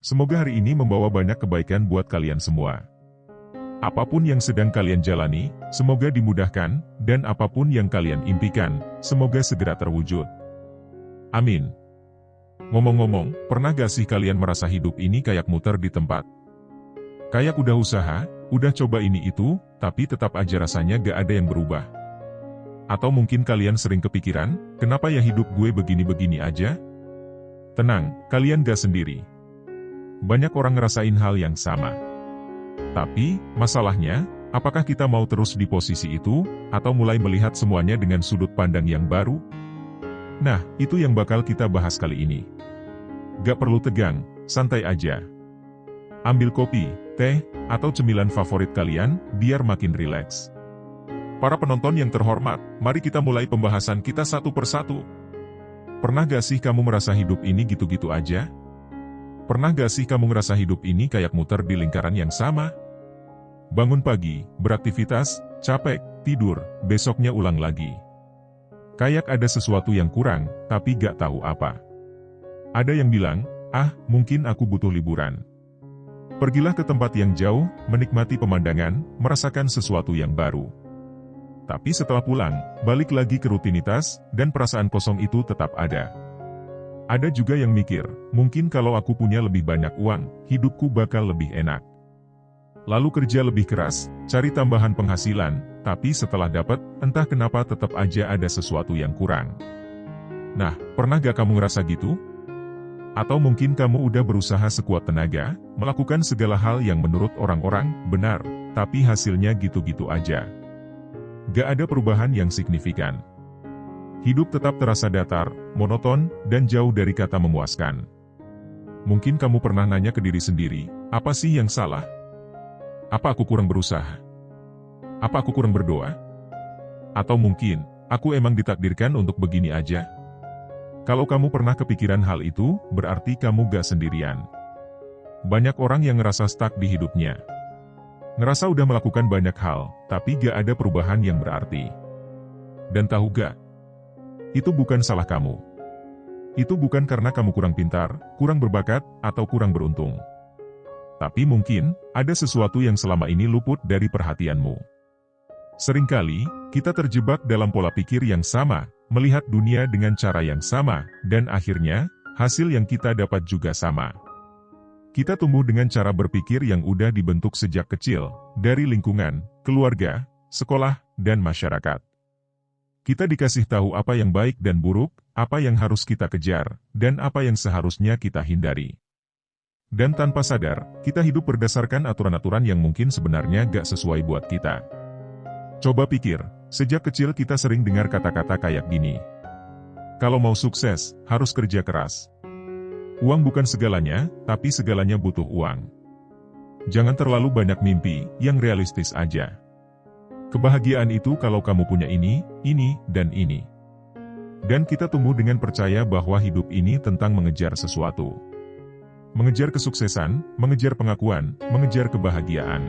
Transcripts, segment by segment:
Semoga hari ini membawa banyak kebaikan buat kalian semua. Apapun yang sedang kalian jalani, semoga dimudahkan, dan apapun yang kalian impikan, semoga segera terwujud. Amin. Ngomong-ngomong, pernah gak sih kalian merasa hidup ini kayak muter di tempat? Kayak udah usaha, udah coba ini itu, tapi tetap aja rasanya gak ada yang berubah. Atau mungkin kalian sering kepikiran, kenapa ya hidup gue begini-begini aja? Tenang, kalian gak sendiri. Banyak orang ngerasain hal yang sama. Tapi, masalahnya, apakah kita mau terus di posisi itu, atau mulai melihat semuanya dengan sudut pandang yang baru? Nah, itu yang bakal kita bahas kali ini. Gak perlu tegang, santai aja. Ambil kopi, teh, atau cemilan favorit kalian, biar makin rileks. Para penonton yang terhormat, mari kita mulai pembahasan kita satu persatu. Pernah gak sih kamu merasa hidup ini gitu-gitu aja? Pernah gak sih kamu ngerasa hidup ini kayak muter di lingkaran yang sama? Bangun pagi, beraktivitas, capek, tidur, besoknya ulang lagi. Kayak ada sesuatu yang kurang, tapi gak tahu apa. Ada yang bilang, mungkin aku butuh liburan. Pergilah ke tempat yang jauh, menikmati pemandangan, merasakan sesuatu yang baru. Tapi setelah pulang, balik lagi ke rutinitas, dan perasaan kosong itu tetap ada. Ada juga yang mikir, mungkin kalau aku punya lebih banyak uang, hidupku bakal lebih enak. Lalu kerja lebih keras, cari tambahan penghasilan, tapi setelah dapat, entah kenapa tetap aja ada sesuatu yang kurang. Nah, pernah gak kamu ngerasa gitu? Atau mungkin kamu udah berusaha sekuat tenaga, melakukan segala hal yang menurut orang-orang benar, tapi hasilnya gitu-gitu aja. Gak ada perubahan yang signifikan. Hidup tetap terasa datar, monoton, dan jauh dari kata memuaskan. Mungkin kamu pernah nanya ke diri sendiri, apa sih yang salah? Apa aku kurang berusaha? Apa aku kurang berdoa? Atau mungkin, aku emang ditakdirkan untuk begini aja? Kalau kamu pernah kepikiran hal itu, berarti kamu gak sendirian. Banyak orang yang ngerasa stuck di hidupnya. Ngerasa udah melakukan banyak hal, tapi gak ada perubahan yang berarti. Dan tahu gak? Itu bukan salah kamu. Itu bukan karena kamu kurang pintar, kurang berbakat, atau kurang beruntung. Tapi mungkin, ada sesuatu yang selama ini luput dari perhatianmu. Seringkali, kita terjebak dalam pola pikir yang sama, melihat dunia dengan cara yang sama, dan akhirnya, hasil yang kita dapat juga sama. Kita tumbuh dengan cara berpikir yang udah dibentuk sejak kecil, dari lingkungan, keluarga, sekolah, dan masyarakat. Kita dikasih tahu apa yang baik dan buruk, apa yang harus kita kejar, dan apa yang seharusnya kita hindari. Dan tanpa sadar, kita hidup berdasarkan aturan-aturan yang mungkin sebenarnya gak sesuai buat kita. Coba pikir, sejak kecil kita sering dengar kata-kata kayak gini. Kalau mau sukses, harus kerja keras. Uang bukan segalanya, tapi segalanya butuh uang. Jangan terlalu banyak mimpi, yang realistis aja. Kebahagiaan itu kalau kamu punya ini, dan ini. Dan kita tumbuh dengan percaya bahwa hidup ini tentang mengejar sesuatu. Mengejar kesuksesan, mengejar pengakuan, mengejar kebahagiaan.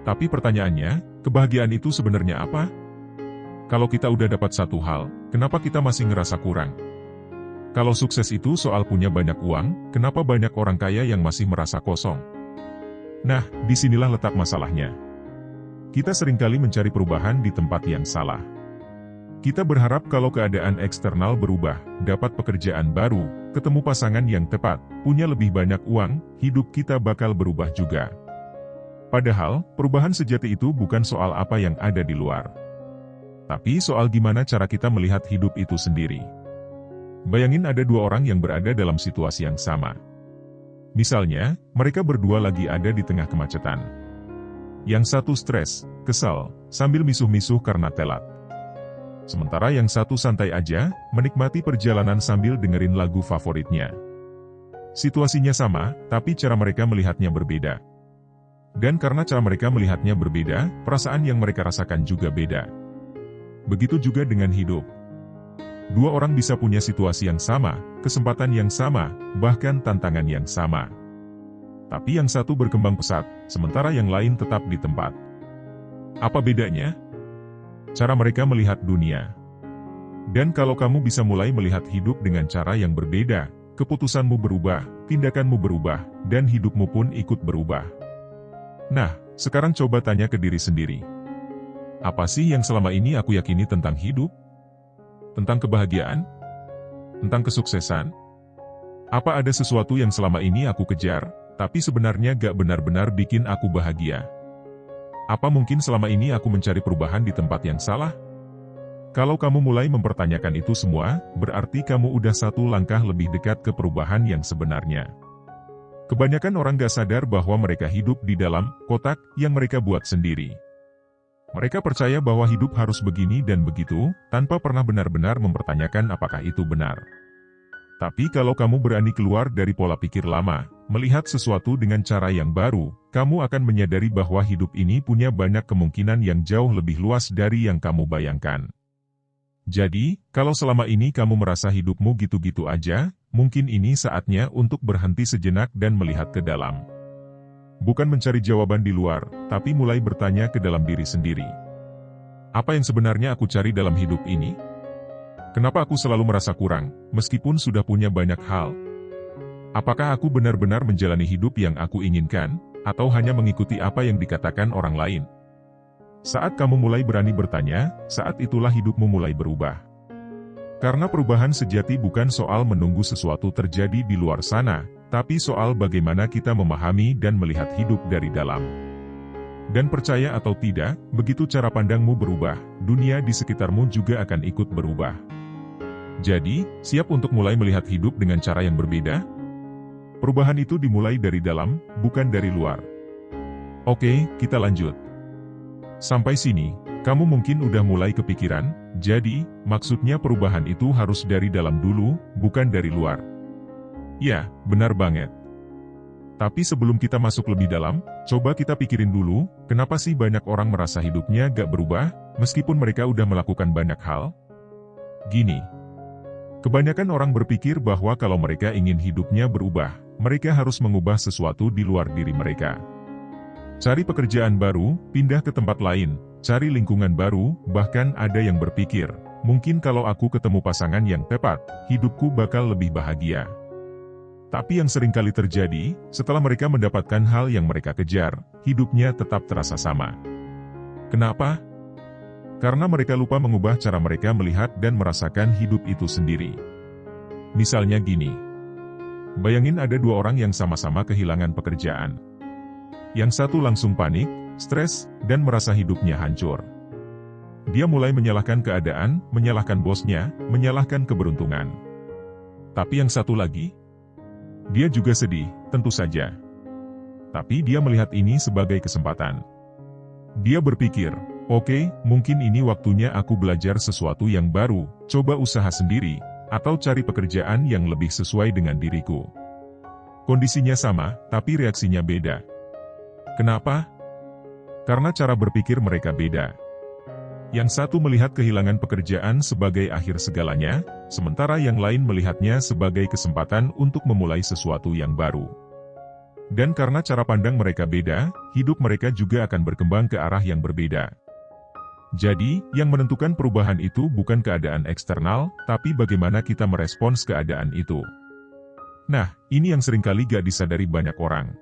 Tapi pertanyaannya, kebahagiaan itu sebenarnya apa? Kalau kita udah dapat satu hal, kenapa kita masih ngerasa kurang? Kalau sukses itu soal punya banyak uang, kenapa banyak orang kaya yang masih merasa kosong? Nah, disinilah letak masalahnya. Kita seringkali mencari perubahan di tempat yang salah. Kita berharap kalau keadaan eksternal berubah, dapat pekerjaan baru, ketemu pasangan yang tepat, punya lebih banyak uang, hidup kita bakal berubah juga. Padahal, perubahan sejati itu bukan soal apa yang ada di luar. Tapi soal gimana cara kita melihat hidup itu sendiri. Bayangin ada dua orang yang berada dalam situasi yang sama. Misalnya, mereka berdua lagi ada di tengah kemacetan. Yang satu stres, kesal, sambil misuh-misuh karena telat. Sementara yang satu santai aja, menikmati perjalanan sambil dengerin lagu favoritnya. Situasinya sama, tapi cara mereka melihatnya berbeda. Dan karena cara mereka melihatnya berbeda, perasaan yang mereka rasakan juga beda. Begitu juga dengan hidup. Dua orang bisa punya situasi yang sama, kesempatan yang sama, bahkan tantangan yang sama. Tapi yang satu berkembang pesat, sementara yang lain tetap di tempat. Apa bedanya? Cara mereka melihat dunia. Dan kalau kamu bisa mulai melihat hidup dengan cara yang berbeda, keputusanmu berubah, tindakanmu berubah, dan hidupmu pun ikut berubah. Nah, sekarang coba tanya ke diri sendiri. Apa sih yang selama ini aku yakini tentang hidup? Tentang kebahagiaan? Tentang kesuksesan? Apa ada sesuatu yang selama ini aku kejar, tapi sebenarnya gak benar-benar bikin aku bahagia? Apa mungkin selama ini aku mencari perubahan di tempat yang salah? Kalau kamu mulai mempertanyakan itu semua, berarti kamu udah satu langkah lebih dekat ke perubahan yang sebenarnya. Kebanyakan orang gak sadar bahwa mereka hidup di dalam kotak yang mereka buat sendiri. Mereka percaya bahwa hidup harus begini dan begitu, tanpa pernah benar-benar mempertanyakan apakah itu benar. Tapi kalau kamu berani keluar dari pola pikir lama, melihat sesuatu dengan cara yang baru, kamu akan menyadari bahwa hidup ini punya banyak kemungkinan yang jauh lebih luas dari yang kamu bayangkan. Jadi, kalau selama ini kamu merasa hidupmu gitu-gitu aja, mungkin ini saatnya untuk berhenti sejenak dan melihat ke dalam. Bukan mencari jawaban di luar, tapi mulai bertanya ke dalam diri sendiri. Apa yang sebenarnya aku cari dalam hidup ini? Kenapa aku selalu merasa kurang, meskipun sudah punya banyak hal? Apakah aku benar-benar menjalani hidup yang aku inginkan, atau hanya mengikuti apa yang dikatakan orang lain? Saat kamu mulai berani bertanya, saat itulah hidupmu mulai berubah. Karena perubahan sejati bukan soal menunggu sesuatu terjadi di luar sana, tapi soal bagaimana kita memahami dan melihat hidup dari dalam. Dan percaya atau tidak, begitu cara pandangmu berubah, dunia di sekitarmu juga akan ikut berubah. Jadi, siap untuk mulai melihat hidup dengan cara yang berbeda? Perubahan itu dimulai dari dalam, bukan dari luar. Oke, kita lanjut. Sampai sini, kamu mungkin udah mulai kepikiran, jadi, maksudnya perubahan itu harus dari dalam dulu, bukan dari luar. Ya, benar banget. Tapi sebelum kita masuk lebih dalam, coba kita pikirin dulu, kenapa sih banyak orang merasa hidupnya gak berubah, meskipun mereka udah melakukan banyak hal? Gini, kebanyakan orang berpikir bahwa kalau mereka ingin hidupnya berubah, mereka harus mengubah sesuatu di luar diri mereka. Cari pekerjaan baru, pindah ke tempat lain, cari lingkungan baru, bahkan ada yang berpikir, mungkin kalau aku ketemu pasangan yang tepat, hidupku bakal lebih bahagia. Tapi yang sering kali terjadi, setelah mereka mendapatkan hal yang mereka kejar, hidupnya tetap terasa sama. Kenapa? Karena mereka lupa mengubah cara mereka melihat dan merasakan hidup itu sendiri. Misalnya gini, bayangin ada dua orang yang sama-sama kehilangan pekerjaan. Yang satu langsung panik, stres, dan merasa hidupnya hancur. Dia mulai menyalahkan keadaan, menyalahkan bosnya, menyalahkan keberuntungan. Tapi yang satu lagi, dia juga sedih, tentu saja. Tapi dia melihat ini sebagai kesempatan. Dia berpikir, oke, mungkin ini waktunya aku belajar sesuatu yang baru, coba usaha sendiri, atau cari pekerjaan yang lebih sesuai dengan diriku. Kondisinya sama, tapi reaksinya beda. Kenapa? Karena cara berpikir mereka beda. Yang satu melihat kehilangan pekerjaan sebagai akhir segalanya, sementara yang lain melihatnya sebagai kesempatan untuk memulai sesuatu yang baru. Dan karena cara pandang mereka beda, hidup mereka juga akan berkembang ke arah yang berbeda. Jadi, yang menentukan perubahan itu bukan keadaan eksternal, tapi bagaimana kita merespons keadaan itu. Nah, ini yang seringkali gak disadari banyak orang.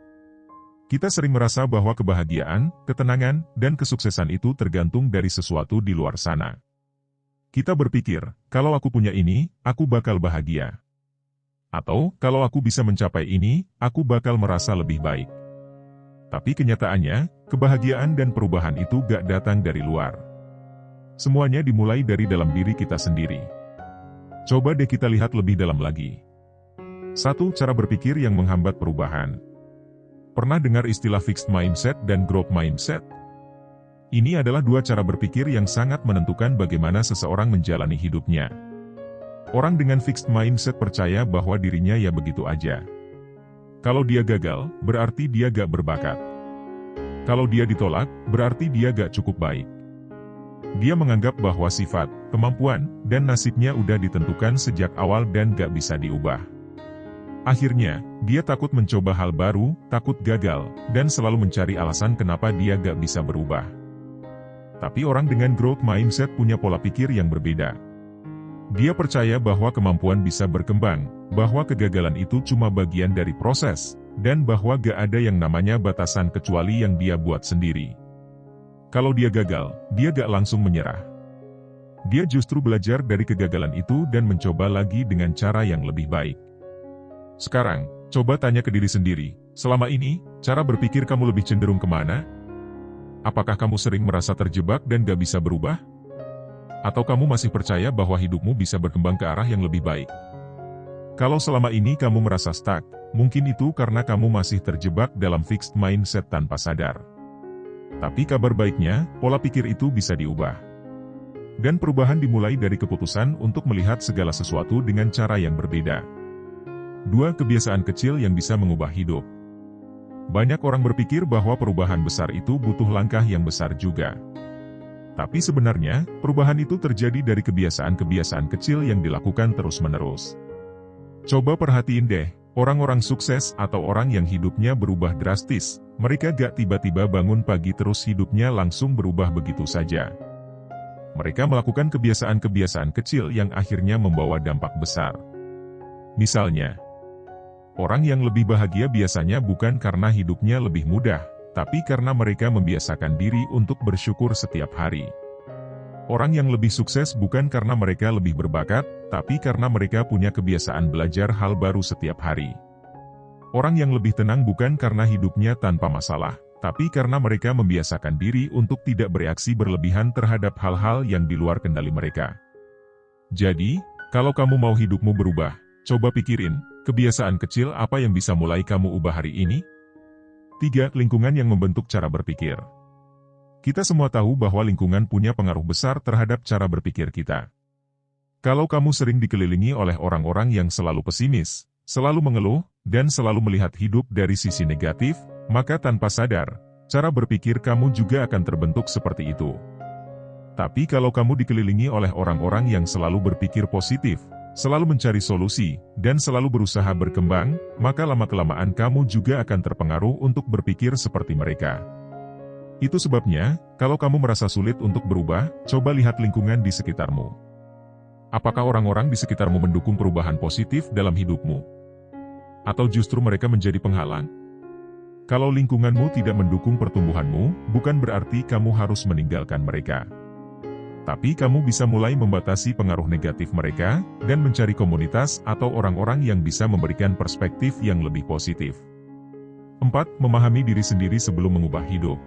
Kita sering merasa bahwa kebahagiaan, ketenangan, dan kesuksesan itu tergantung dari sesuatu di luar sana. Kita berpikir, kalau aku punya ini, aku bakal bahagia. Atau, kalau aku bisa mencapai ini, aku bakal merasa lebih baik. Tapi kenyataannya, kebahagiaan dan perubahan itu gak datang dari luar. Semuanya dimulai dari dalam diri kita sendiri. Coba deh kita lihat lebih dalam lagi. 1. Cara berpikir yang menghambat perubahan. Pernah dengar istilah fixed mindset dan growth mindset? Ini adalah dua cara berpikir yang sangat menentukan bagaimana seseorang menjalani hidupnya. Orang dengan fixed mindset percaya bahwa dirinya ya begitu aja. Kalau dia gagal, berarti dia gak berbakat. Kalau dia ditolak, berarti dia gak cukup baik. Dia menganggap bahwa sifat, kemampuan, dan nasibnya udah ditentukan sejak awal dan gak bisa diubah. Akhirnya, dia takut mencoba hal baru, takut gagal, dan selalu mencari alasan kenapa dia gak bisa berubah. Tapi orang dengan growth mindset punya pola pikir yang berbeda. Dia percaya bahwa kemampuan bisa berkembang, bahwa kegagalan itu cuma bagian dari proses, dan bahwa gak ada yang namanya batasan kecuali yang dia buat sendiri. Kalau dia gagal, dia gak langsung menyerah. Dia justru belajar dari kegagalan itu dan mencoba lagi dengan cara yang lebih baik. Sekarang, coba tanya ke diri sendiri, selama ini, cara berpikir kamu lebih cenderung kemana? Apakah kamu sering merasa terjebak dan gak bisa berubah? Atau kamu masih percaya bahwa hidupmu bisa berkembang ke arah yang lebih baik? Kalau selama ini kamu merasa stuck, mungkin itu karena kamu masih terjebak dalam fixed mindset tanpa sadar. Tapi kabar baiknya, pola pikir itu bisa diubah. Dan perubahan dimulai dari keputusan untuk melihat segala sesuatu dengan cara yang berbeda. 2 kebiasaan kecil yang bisa mengubah hidup. Banyak orang berpikir bahwa perubahan besar itu butuh langkah yang besar juga. Tapi sebenarnya, perubahan itu terjadi dari kebiasaan-kebiasaan kecil yang dilakukan terus-menerus. Coba perhatiin deh, orang-orang sukses atau orang yang hidupnya berubah drastis, mereka gak tiba-tiba bangun pagi terus hidupnya langsung berubah begitu saja. Mereka melakukan kebiasaan-kebiasaan kecil yang akhirnya membawa dampak besar. Misalnya, orang yang lebih bahagia biasanya bukan karena hidupnya lebih mudah, tapi karena mereka membiasakan diri untuk bersyukur setiap hari. Orang yang lebih sukses bukan karena mereka lebih berbakat, tapi karena mereka punya kebiasaan belajar hal baru setiap hari. Orang yang lebih tenang bukan karena hidupnya tanpa masalah, tapi karena mereka membiasakan diri untuk tidak bereaksi berlebihan terhadap hal-hal yang di luar kendali mereka. Jadi, kalau kamu mau hidupmu berubah, coba pikirin, kebiasaan kecil apa yang bisa mulai kamu ubah hari ini? 3. Lingkungan yang membentuk cara berpikir. Kita semua tahu bahwa lingkungan punya pengaruh besar terhadap cara berpikir kita. Kalau kamu sering dikelilingi oleh orang-orang yang selalu pesimis, selalu mengeluh, dan selalu melihat hidup dari sisi negatif, maka tanpa sadar, cara berpikir kamu juga akan terbentuk seperti itu. Tapi kalau kamu dikelilingi oleh orang-orang yang selalu berpikir positif, selalu mencari solusi, dan selalu berusaha berkembang, maka lama-kelamaan kamu juga akan terpengaruh untuk berpikir seperti mereka. Itu sebabnya, kalau kamu merasa sulit untuk berubah, coba lihat lingkungan di sekitarmu. Apakah orang-orang di sekitarmu mendukung perubahan positif dalam hidupmu? Atau justru mereka menjadi penghalang? Kalau lingkunganmu tidak mendukung pertumbuhanmu, bukan berarti kamu harus meninggalkan mereka. Tapi kamu bisa mulai membatasi pengaruh negatif mereka, dan mencari komunitas atau orang-orang yang bisa memberikan perspektif yang lebih positif. 4. Memahami diri sendiri sebelum mengubah hidup.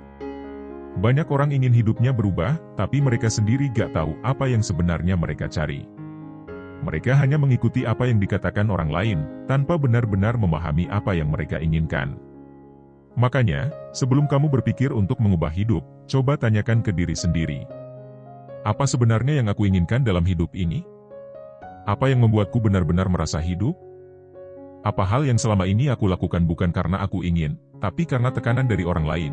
Banyak orang ingin hidupnya berubah, tapi mereka sendiri gak tahu apa yang sebenarnya mereka cari. Mereka hanya mengikuti apa yang dikatakan orang lain, tanpa benar-benar memahami apa yang mereka inginkan. Makanya, sebelum kamu berpikir untuk mengubah hidup, coba tanyakan ke diri sendiri. Apa sebenarnya yang aku inginkan dalam hidup ini? Apa yang membuatku benar-benar merasa hidup? Apa hal yang selama ini aku lakukan bukan karena aku ingin, tapi karena tekanan dari orang lain?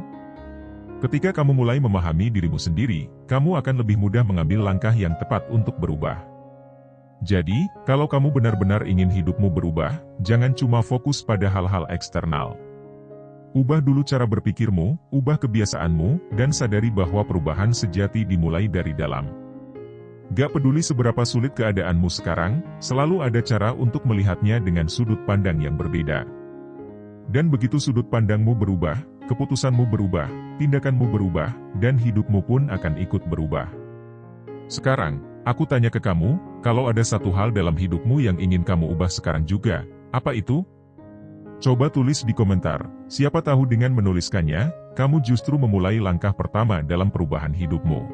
Ketika kamu mulai memahami dirimu sendiri, kamu akan lebih mudah mengambil langkah yang tepat untuk berubah. Jadi, kalau kamu benar-benar ingin hidupmu berubah, jangan cuma fokus pada hal-hal eksternal. Ubah dulu cara berpikirmu, ubah kebiasaanmu, dan sadari bahwa perubahan sejati dimulai dari dalam. Gak peduli seberapa sulit keadaanmu sekarang, selalu ada cara untuk melihatnya dengan sudut pandang yang berbeda. Dan begitu sudut pandangmu berubah, keputusanmu berubah, tindakanmu berubah, dan hidupmu pun akan ikut berubah. Sekarang, aku tanya ke kamu, kalau ada satu hal dalam hidupmu yang ingin kamu ubah sekarang juga, apa itu? Coba tulis di komentar, siapa tahu dengan menuliskannya, kamu justru memulai langkah pertama dalam perubahan hidupmu.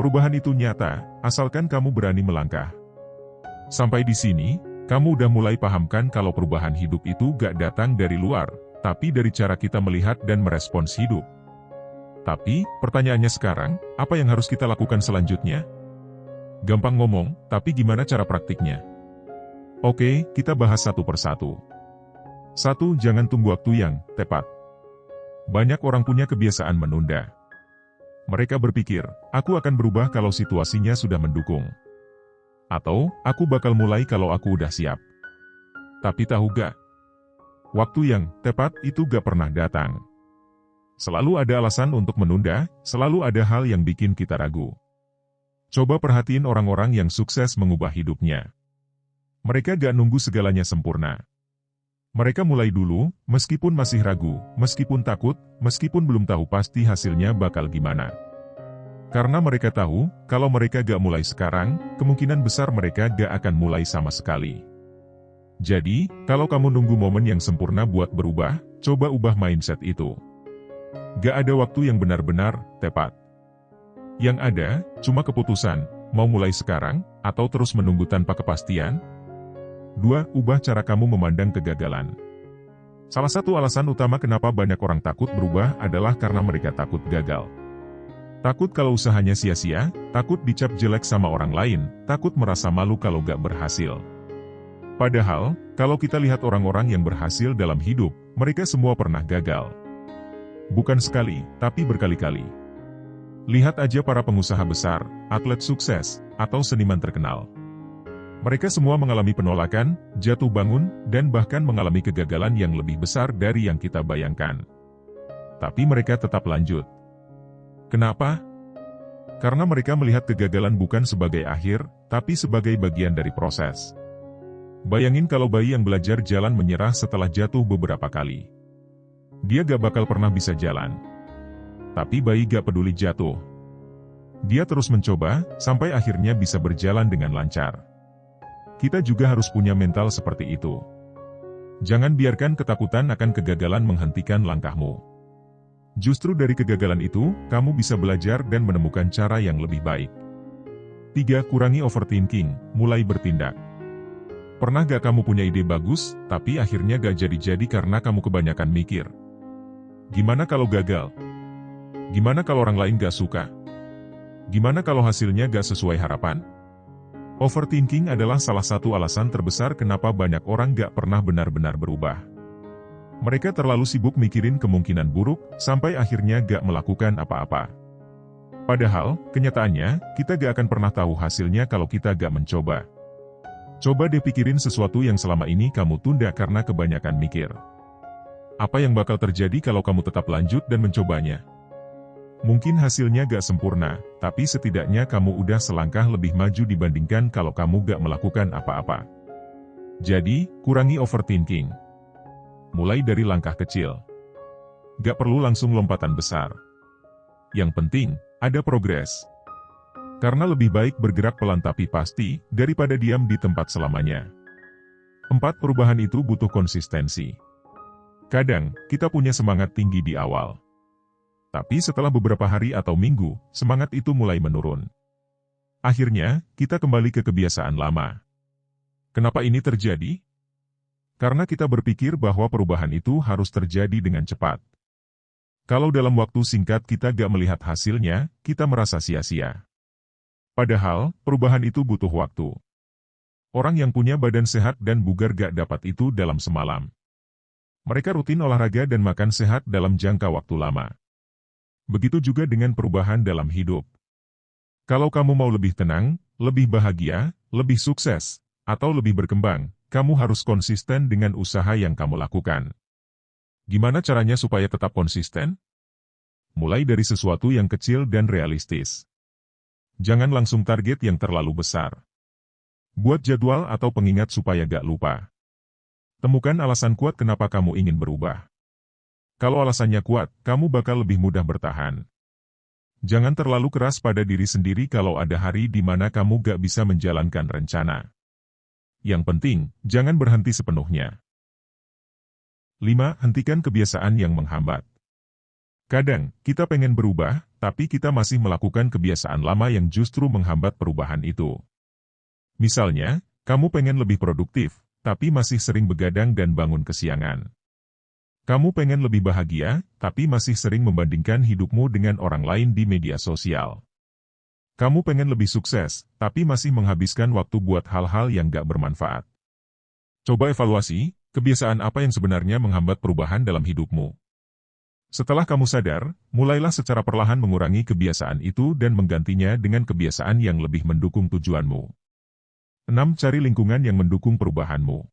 Perubahan itu nyata, asalkan kamu berani melangkah. Sampai di sini, kamu udah mulai pahamkan kalau perubahan hidup itu gak datang dari luar, tapi dari cara kita melihat dan merespons hidup. Tapi, pertanyaannya sekarang, apa yang harus kita lakukan selanjutnya? Gampang ngomong, tapi gimana cara praktiknya? Oke, kita bahas satu persatu. 1. Jangan tunggu waktu yang tepat. Banyak orang punya kebiasaan menunda. Mereka berpikir, aku akan berubah kalau situasinya sudah mendukung. Atau, aku bakal mulai kalau aku udah siap. Tapi tahu gak? Waktu yang tepat itu gak pernah datang. Selalu ada alasan untuk menunda, selalu ada hal yang bikin kita ragu. Coba perhatiin orang-orang yang sukses mengubah hidupnya. Mereka gak nunggu segalanya sempurna. Mereka mulai dulu, meskipun masih ragu, meskipun takut, meskipun belum tahu pasti hasilnya bakal gimana. Karena mereka tahu, kalau mereka gak mulai sekarang, kemungkinan besar mereka gak akan mulai sama sekali. Jadi, kalau kamu nunggu momen yang sempurna buat berubah, coba ubah mindset itu. Gak ada waktu yang benar-benar tepat. Yang ada, cuma keputusan, mau mulai sekarang, atau terus menunggu tanpa kepastian. 2. Ubah cara kamu memandang kegagalan. Salah satu alasan utama kenapa banyak orang takut berubah adalah karena mereka takut gagal. Takut kalau usahanya sia-sia, takut dicap jelek sama orang lain, takut merasa malu kalau gak berhasil. Padahal, kalau kita lihat orang-orang yang berhasil dalam hidup, mereka semua pernah gagal. Bukan sekali, tapi berkali-kali. Lihat aja para pengusaha besar, atlet sukses, atau seniman terkenal. Mereka semua mengalami penolakan, jatuh bangun, dan bahkan mengalami kegagalan yang lebih besar dari yang kita bayangkan. Tapi mereka tetap lanjut. Kenapa? Karena mereka melihat kegagalan bukan sebagai akhir, tapi sebagai bagian dari proses. Bayangin kalau bayi yang belajar jalan menyerah setelah jatuh beberapa kali. Dia gak bakal pernah bisa jalan. Tapi bayi gak peduli jatuh. Dia terus mencoba, sampai akhirnya bisa berjalan dengan lancar. Kita juga harus punya mental seperti itu. Jangan biarkan ketakutan akan kegagalan menghentikan langkahmu. Justru dari kegagalan itu, kamu bisa belajar dan menemukan cara yang lebih baik. 3. Kurangi overthinking, mulai bertindak. Pernah gak kamu punya ide bagus, tapi akhirnya gak jadi-jadi karena kamu kebanyakan mikir? Gimana kalau gagal? Gimana kalau orang lain gak suka? Gimana kalau hasilnya gak sesuai harapan? Overthinking adalah salah satu alasan terbesar kenapa banyak orang gak pernah benar-benar berubah. Mereka terlalu sibuk mikirin kemungkinan buruk, sampai akhirnya gak melakukan apa-apa. Padahal, kenyataannya, kita gak akan pernah tahu hasilnya kalau kita gak mencoba. Coba deh pikirin sesuatu yang selama ini kamu tunda karena kebanyakan mikir. Apa yang bakal terjadi kalau kamu tetap lanjut dan mencobanya? Mungkin hasilnya gak sempurna, tapi setidaknya kamu udah selangkah lebih maju dibandingkan kalau kamu gak melakukan apa-apa. Jadi, kurangi overthinking. Mulai dari langkah kecil. Gak perlu langsung lompatan besar. Yang penting, ada progres. Karena lebih baik bergerak pelan tapi pasti, daripada diam di tempat selamanya. 4. Perubahan itu butuh konsistensi. Kadang, kita punya semangat tinggi di awal. Tapi setelah beberapa hari atau minggu, semangat itu mulai menurun. Akhirnya, kita kembali ke kebiasaan lama. Kenapa ini terjadi? Karena kita berpikir bahwa perubahan itu harus terjadi dengan cepat. Kalau dalam waktu singkat kita gak melihat hasilnya, kita merasa sia-sia. Padahal, perubahan itu butuh waktu. Orang yang punya badan sehat dan bugar gak dapat itu dalam semalam. Mereka rutin olahraga dan makan sehat dalam jangka waktu lama. Begitu juga dengan perubahan dalam hidup. Kalau kamu mau lebih tenang, lebih bahagia, lebih sukses, atau lebih berkembang, kamu harus konsisten dengan usaha yang kamu lakukan. Gimana caranya supaya tetap konsisten? Mulai dari sesuatu yang kecil dan realistis. Jangan langsung target yang terlalu besar. Buat jadwal atau pengingat supaya gak lupa. Temukan alasan kuat kenapa kamu ingin berubah. Kalau alasannya kuat, kamu bakal lebih mudah bertahan. Jangan terlalu keras pada diri sendiri kalau ada hari di mana kamu gak bisa menjalankan rencana. Yang penting, jangan berhenti sepenuhnya. 5. Hentikan kebiasaan yang menghambat. Kadang, kita pengen berubah, tapi kita masih melakukan kebiasaan lama yang justru menghambat perubahan itu. Misalnya, kamu pengen lebih produktif, tapi masih sering begadang dan bangun kesiangan. Kamu pengen lebih bahagia, tapi masih sering membandingkan hidupmu dengan orang lain di media sosial. Kamu pengen lebih sukses, tapi masih menghabiskan waktu buat hal-hal yang gak bermanfaat. Coba evaluasi, kebiasaan apa yang sebenarnya menghambat perubahan dalam hidupmu. Setelah kamu sadar, mulailah secara perlahan mengurangi kebiasaan itu dan menggantinya dengan kebiasaan yang lebih mendukung tujuanmu. 6. Cari lingkungan yang mendukung perubahanmu.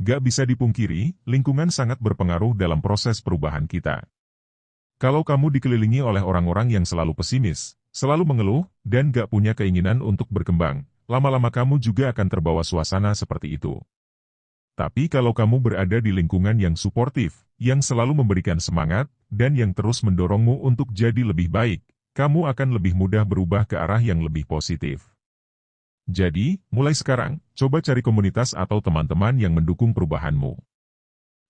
Gak bisa dipungkiri, lingkungan sangat berpengaruh dalam proses perubahan kita. Kalau kamu dikelilingi oleh orang-orang yang selalu pesimis, selalu mengeluh, dan gak punya keinginan untuk berkembang, lama-lama kamu juga akan terbawa suasana seperti itu. Tapi kalau kamu berada di lingkungan yang suportif, yang selalu memberikan semangat, dan yang terus mendorongmu untuk jadi lebih baik, kamu akan lebih mudah berubah ke arah yang lebih positif. Jadi, mulai sekarang, coba cari komunitas atau teman-teman yang mendukung perubahanmu.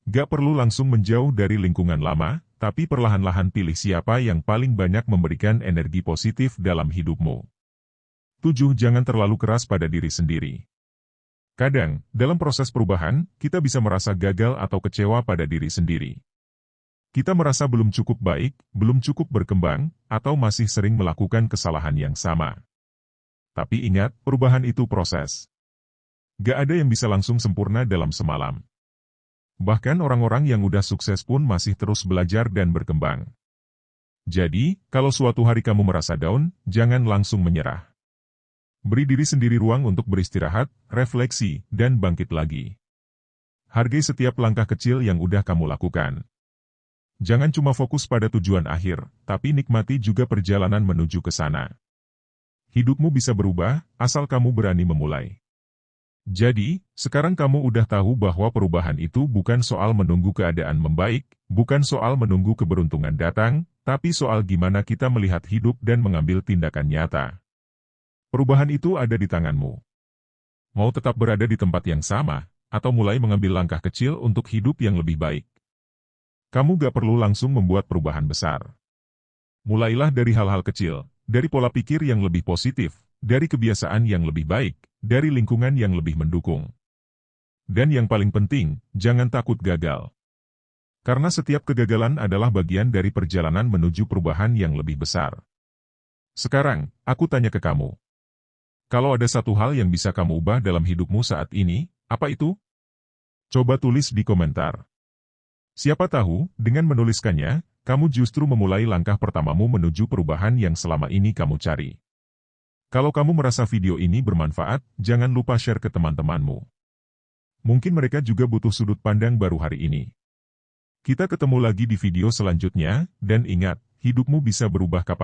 Gak perlu langsung menjauh dari lingkungan lama, tapi perlahan-lahan pilih siapa yang paling banyak memberikan energi positif dalam hidupmu. 7. Jangan terlalu keras pada diri sendiri. Kadang, dalam proses perubahan, kita bisa merasa gagal atau kecewa pada diri sendiri. Kita merasa belum cukup baik, belum cukup berkembang, atau masih sering melakukan kesalahan yang sama. Tapi ingat, perubahan itu proses. Gak ada yang bisa langsung sempurna dalam semalam. Bahkan orang-orang yang udah sukses pun masih terus belajar dan berkembang. Jadi, kalau suatu hari kamu merasa down, jangan langsung menyerah. Beri diri sendiri ruang untuk beristirahat, refleksi, dan bangkit lagi. Hargai setiap langkah kecil yang udah kamu lakukan. Jangan cuma fokus pada tujuan akhir, tapi nikmati juga perjalanan menuju ke sana. Hidupmu bisa berubah, asal kamu berani memulai. Jadi, sekarang kamu udah tahu bahwa perubahan itu bukan soal menunggu keadaan membaik, bukan soal menunggu keberuntungan datang, tapi soal gimana kita melihat hidup dan mengambil tindakan nyata. Perubahan itu ada di tanganmu. Mau tetap berada di tempat yang sama, atau mulai mengambil langkah kecil untuk hidup yang lebih baik. Kamu gak perlu langsung membuat perubahan besar. Mulailah dari hal-hal kecil, dari pola pikir yang lebih positif, dari kebiasaan yang lebih baik, dari lingkungan yang lebih mendukung. Dan yang paling penting, jangan takut gagal. Karena setiap kegagalan adalah bagian dari perjalanan menuju perubahan yang lebih besar. Sekarang, aku tanya ke kamu. Kalau ada satu hal yang bisa kamu ubah dalam hidupmu saat ini, apa itu? Coba tulis di komentar. Siapa tahu, dengan menuliskannya, kamu justru memulai langkah pertamamu menuju perubahan yang selama ini kamu cari. Kalau kamu merasa video ini bermanfaat, jangan lupa share ke teman-temanmu. Mungkin mereka juga butuh sudut pandang baru hari ini. Kita ketemu lagi di video selanjutnya, dan ingat, hidupmu bisa berubah kapan